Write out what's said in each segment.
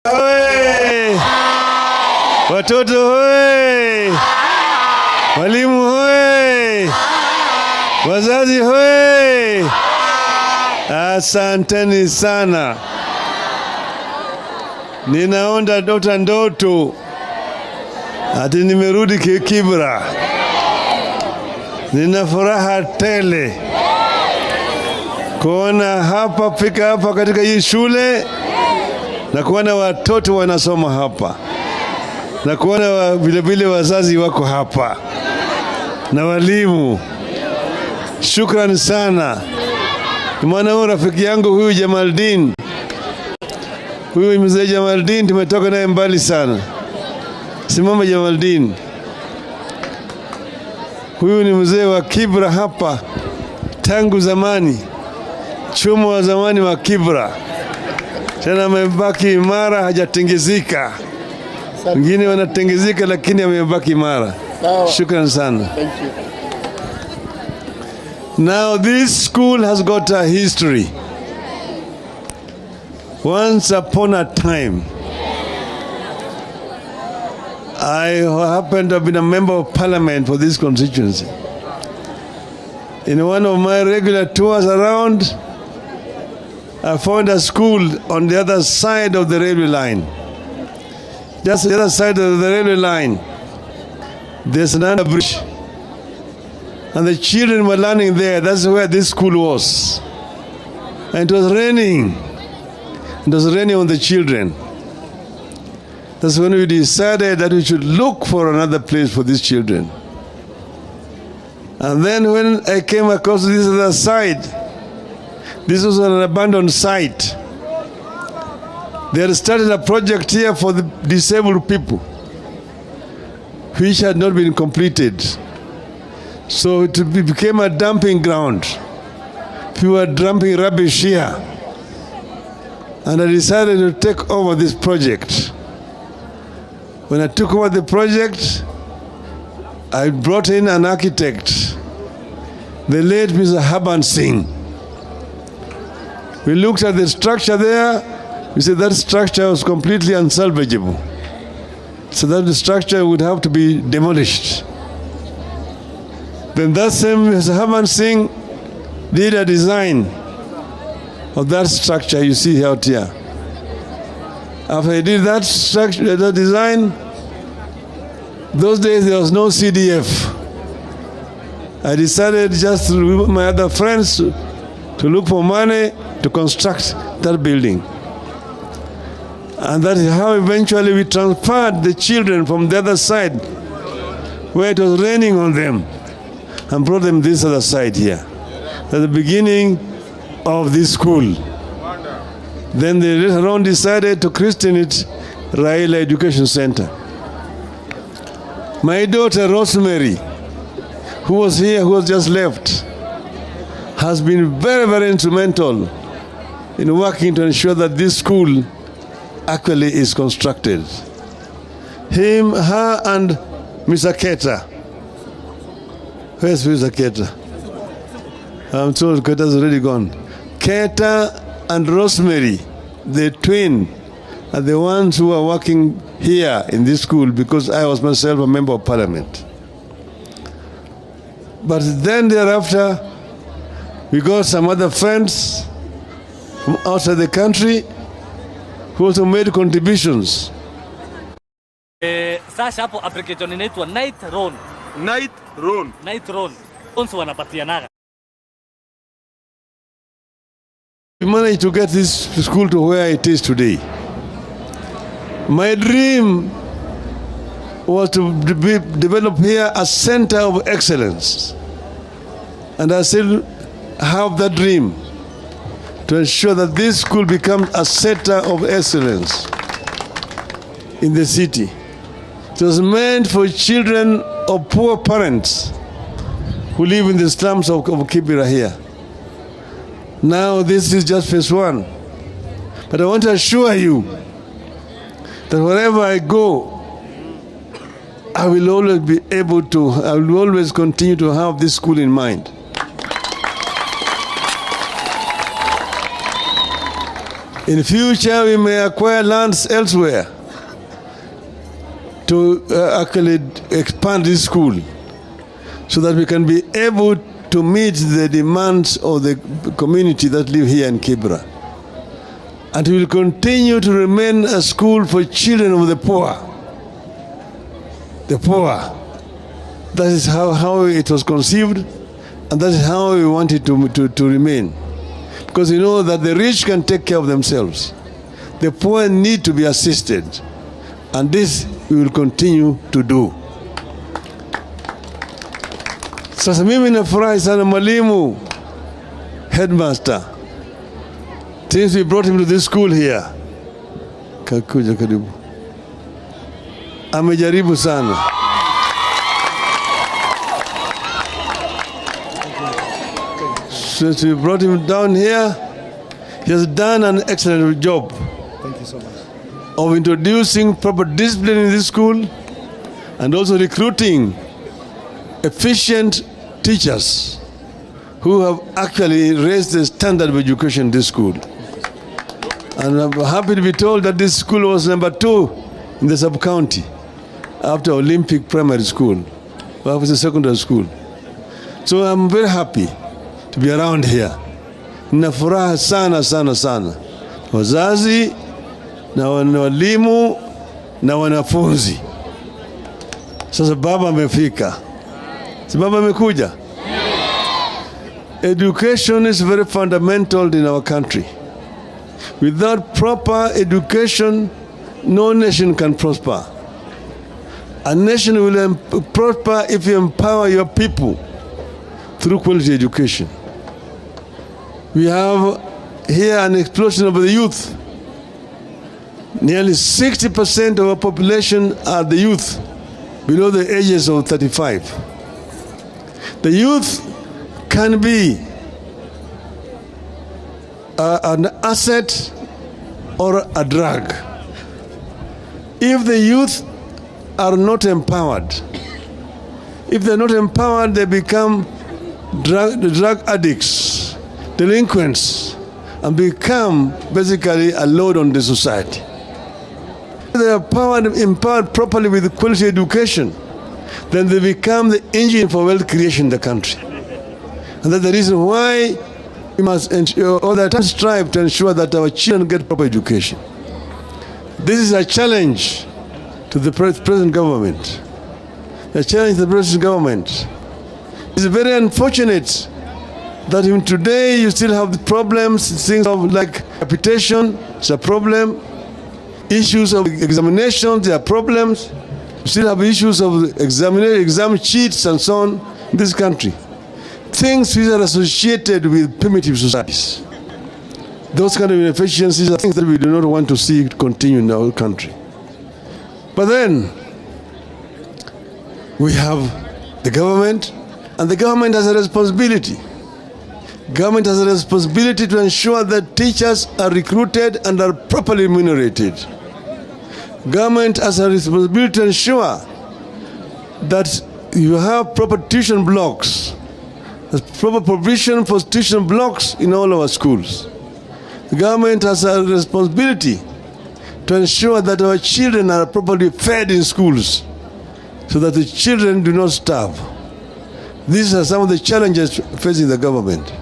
Hoye! Watoto hoye! Walimu hoye! Wazazi hoye! Asanteni sana. Ninaona ndoto ati nimerudi Kibra. Nina furaha tele kuona hapa, fika hapa katika hii shule na kuona watoto wanasoma hapa na kuona vile vile wazazi wako hapa na walimu. Shukrani sana. Maana huyu rafiki yangu huyu Jamaldin, huyu mzee Jamaldin, tumetoka naye mbali sana. Simama Jamaldin. Huyu ni mzee wa Kibra hapa tangu zamani, chuma wa zamani wa Kibra. Tena amebaki imara, hajatingizika. Wengine wanatingizika lakini amebaki imara. Shukran sana. Thank you. Now this school has got a history. Once upon a time, I happened to have been a member of parliament for this constituency. In one of my regular tours around, I found a school on the other side of the railway line. Just the other side of the railway line, there's another bridge. And the children were learning there. That's where this school was. And it was raining. It was raining on the children. That's when we decided that we should look for another place for these children. And then when I came across this other side, this was an abandoned site. They had started a project here for the disabled people, which had not been completed. So it became a dumping ground. People were dumping rubbish here. And I decided to take over this project. When I took over the project, I brought in an architect, the late Mr. Haban Singh. We looked at the structure there. We said that structure was completely unsalvageable. So that structure would have to be demolished. Then that same Mr. Haban Singh did a design of that structure you see out here. After he did that structure, that design, those days there was no CDF. I decided just with my other friends to look for money to construct that building. And that is how eventually we transferred the children from the other side, where it was raining on them, and brought them this other side here. At the beginning of this school. Then they later on decided to christen it Raila Education Center. My daughter Rosemary, who was here, who was just left, has been very, very instrumental in working to ensure that this school actually is constructed. Him, her, and Mr. Keta. Where's Mr. Keta? I'm told Keta's already gone. Keta and Rosemary, the twin, are the ones who are working here in this school because I was myself a member of parliament. But then thereafter, we got some other friends from outside the country who also made contributions. Sasa hapo application inaitwa Night Run. Night Run. Night Run. Once wanapatianaga. We managed to get this school to where it is today. My dream was to develop here a center of excellence. And I still have that dream to ensure that this school becomes a center of excellence in the city. It was meant for children of poor parents who live in the slums of Kibera here. Now this is just phase one. But I want to assure you that wherever I go, I will always be able to, I will always continue to have this school in mind. In future, we may acquire lands elsewhere to actually expand this school so that we can be able to meet the demands of the community that live here in Kibra. And it will continue to remain a school for children of the poor. The poor. That is how it was conceived, and that is how we want it to remain. Because you know that the rich can take care of themselves. The poor need to be assisted. And this we will continue to do. Sasa mimi nafurahi sana mwalimu headmaster. Since we brought him to this school here. Kakuja karibu. Amejaribu sana. Since we brought him down here, he has done an excellent job. Thank you so much. Of introducing proper discipline in this school and also recruiting efficient teachers who have actually raised the standard of education in this school. And I'm happy to be told that this school was number 2 in the sub-county after Olympic Primary School, after the secondary school. So I'm very happy to be around here. Nina furaha sana sana sana. Wazazi na walimu na wanafunzi. Sasa baba amefika. Si baba amekuja? Education is very fundamental in our country. Without proper education, no nation can prosper. A nation will prosper if you empower your people through quality education. We have here an explosion of the youth. Nearly 60% of our population are the youth below the ages of 35. The youth can be an asset or a drag. If the youth are not empowered, if they're not empowered, they become drug addicts, delinquents, and become basically a load on the society. If they are empowered properly with quality education, then they become the engine for wealth creation in the country. And that's the reason why we must ensure, all the time strive to ensure that our children get proper education. This is a challenge to the present government. A challenge to the present government. It's very unfortunate that even today you still have the problems, things like reputation, it's a problem. Issues of examinations, there are problems. You still have issues of exam cheats and so on in this country. Things which are associated with primitive societies. Those kind of inefficiencies are things that we do not want to see continue in our country. But then, we have the government, and the government has a responsibility. Government has a responsibility to ensure that teachers are recruited and are properly remunerated. Government has a responsibility to ensure that you have proper tuition blocks, there's proper provision for tuition blocks in all our schools. The government has a responsibility to ensure that our children are properly fed in schools so that the children do not starve. These are some of the challenges facing the government.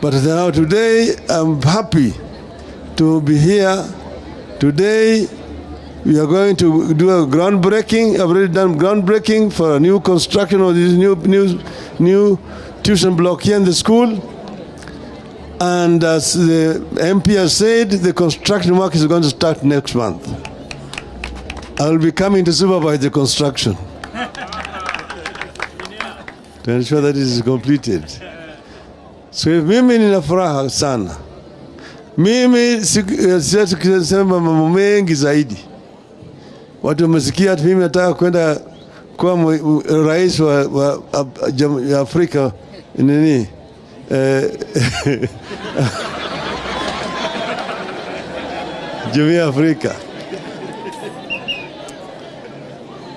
But now today, I'm happy to be here. Today, we are going to do a groundbreaking. I've already done groundbreaking for a new construction of this new tuition block here in the school. And as the MP has said, the construction work is going to start next month. I will be coming to supervise the construction to ensure that it is completed. So mimi nina furaha sana. Mimi siwezi kusema mambo mengi zaidi. Watu wamesikia mimi nataka kwenda kuwa rais wa Afrika nini? Jumuiya ya Afrika.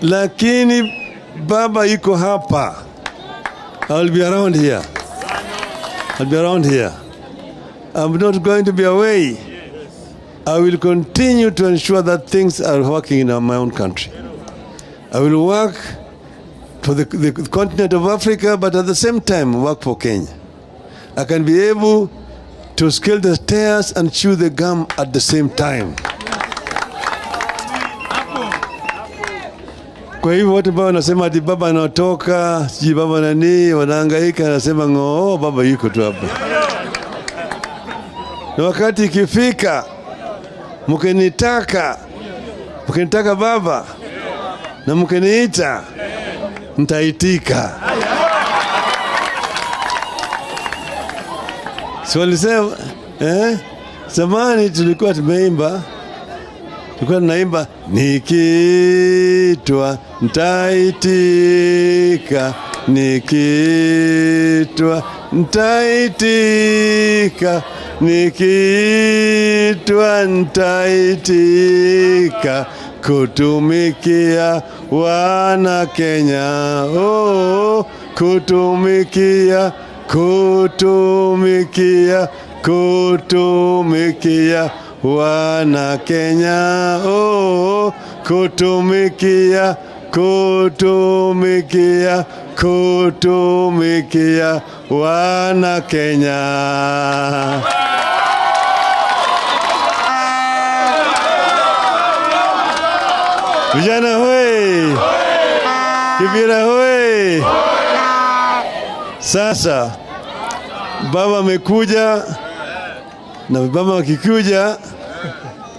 Lakini baba yuko hapa. I'll be around here. I'll be around here. I'm not going to be away. I will continue to ensure that things are working in my own country. I will work for the continent of Africa, but at the same time work for Kenya. I can be able to scale the stairs and chew the gum at the same time. Kwa hivyo watu ambao wanasema ati baba anatoka, siji baba nani, wanahangaika, anasema ngoo, baba yuko tu hapa. Na wakati ikifika, mkinitaka baba, na mkiniita, nitaitika. So walisema, zamani tulikuwa tunaimba nikiitwa nitaitika, nikiitwa nitaitika, nikiitwa nitaitika, kutumikia wana Kenya, oh, kutumikia wana Kenya, oh, kutumikia wana Kenya. Vijana hoi, Kibira hoi. Sasa baba amekuja, na baba akikuja,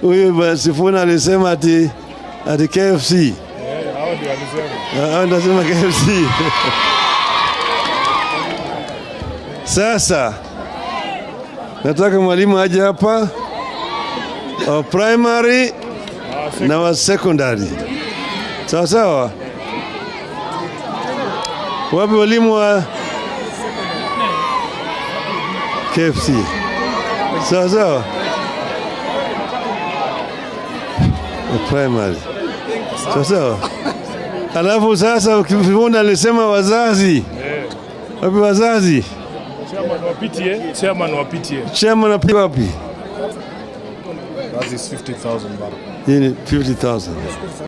huyu Sifuna alisema ati KFC. Hao ndio alisema KFC. Sasa nataka mwalimu aje hapa wa primary na wa secondary. Sawa sawa. Wapi walimu wa KFC? Sawa sawa. Primary. Sawa sawa. Alafu sasa ukifunda alisema wazazi. Wapi wazazi? Chairman wa PTA. Chairman wapi? That is 50,000 baht. 50,000.